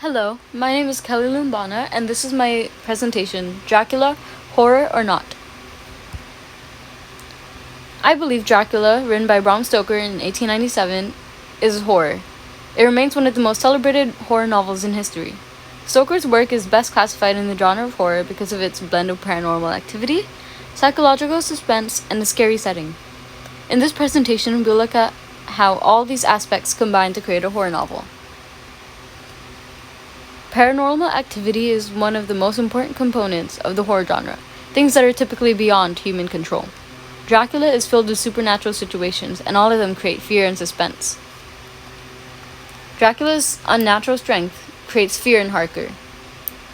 Hello, my name is Kelly Lumbana, and this is my presentation, Dracula, Horror or Not. I believe Dracula, written by Bram Stoker in 1897, is horror. It remains one of the most celebrated horror novels in history. Stoker's work is best classified in the genre of horror because of its blend of paranormal activity, psychological suspense, and a scary setting. In this presentation, we'll look at how all these aspects combine to create a horror novel. Paranormal activity is one of the most important components of the horror genre, things that are typically beyond human control. Dracula is filled with supernatural situations, and all of them create fear and suspense. Dracula's unnatural strength creates fear in Harker.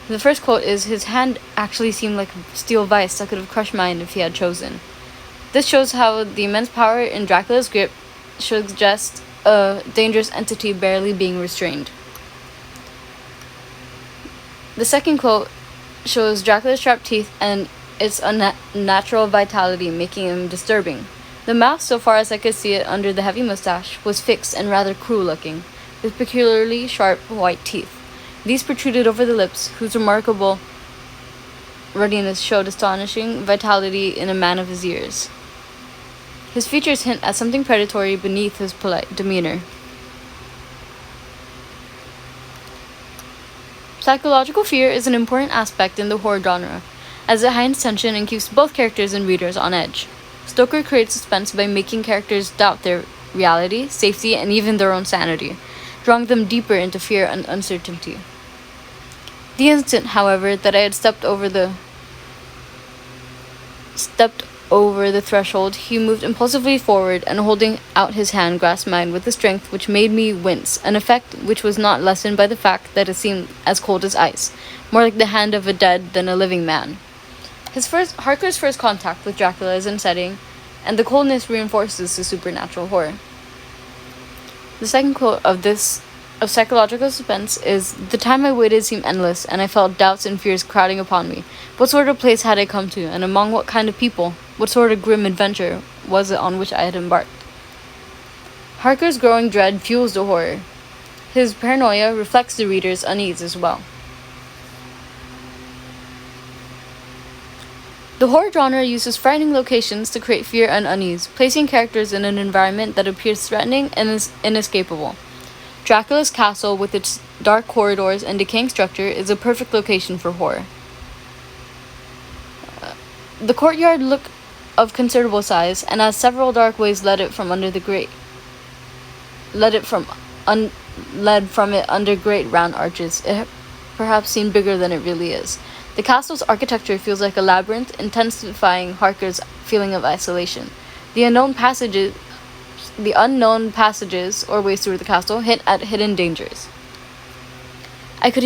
The first quote is, "His hand actually seemed like a steel vice that could have crushed mine if he had chosen." This shows how the immense power in Dracula's grip suggests a dangerous entity barely being restrained. The second quote shows Dracula's sharp teeth and its unnatural vitality, making him disturbing. The mouth, so far as I could see it under the heavy mustache, was fixed and rather cruel looking, with peculiarly sharp white teeth. These protruded over the lips, whose remarkable ruddiness showed astonishing vitality in a man of his years. His features hint at something predatory beneath his polite demeanor. Psychological fear is an important aspect in the horror genre, as it heightens tension and keeps both characters and readers on edge. Stoker creates suspense by making characters doubt their reality, safety, and even their own sanity, drawing them deeper into fear and uncertainty. The instant, however, that I had stepped over the threshold, he moved impulsively forward and, holding out his hand, grasped mine with a strength which made me wince, an effect which was not lessened by the fact that it seemed as cold as ice, more like the hand of a dead than a living man. Harker's first contact with Dracula is unsettling, and the coldness reinforces the supernatural horror. The second quote of psychological suspense is, "The time I waited seemed endless, and I felt doubts and fears crowding upon me. What sort of place had I come to, and among what kind of people? What sort of grim adventure was it on which I had embarked?" Harker's growing dread fuels the horror. His paranoia reflects the reader's unease as well. The horror genre uses frightening locations to create fear and unease, placing characters in an environment that appears threatening and is inescapable. Dracula's castle, with its dark corridors and decaying structure, is a perfect location for horror. The courtyard looked of considerable size, and as several dark ways led from it under great round arches, it perhaps seemed bigger than it really is. The castle's architecture feels like a labyrinth, intensifying Harker's feeling of isolation. The unknown passages or ways through the castle hint at hidden dangers. I could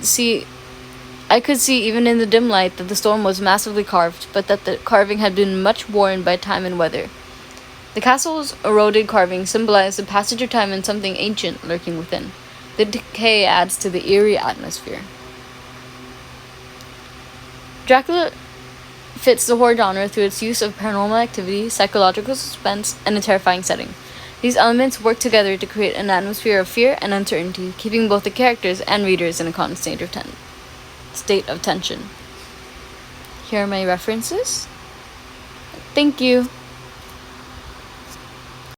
see even in the dim light that the stone was massively carved, but that the carving had been much worn by time and weather. The castle's eroded carving symbolized the passage of time and something ancient lurking within. The decay adds to the eerie atmosphere. Dracula fits the horror genre through its use of paranormal activity, psychological suspense, and a terrifying setting. These elements work together to create an atmosphere of fear and uncertainty, keeping both the characters and readers in a constant state of tension. Here are my references. Thank you.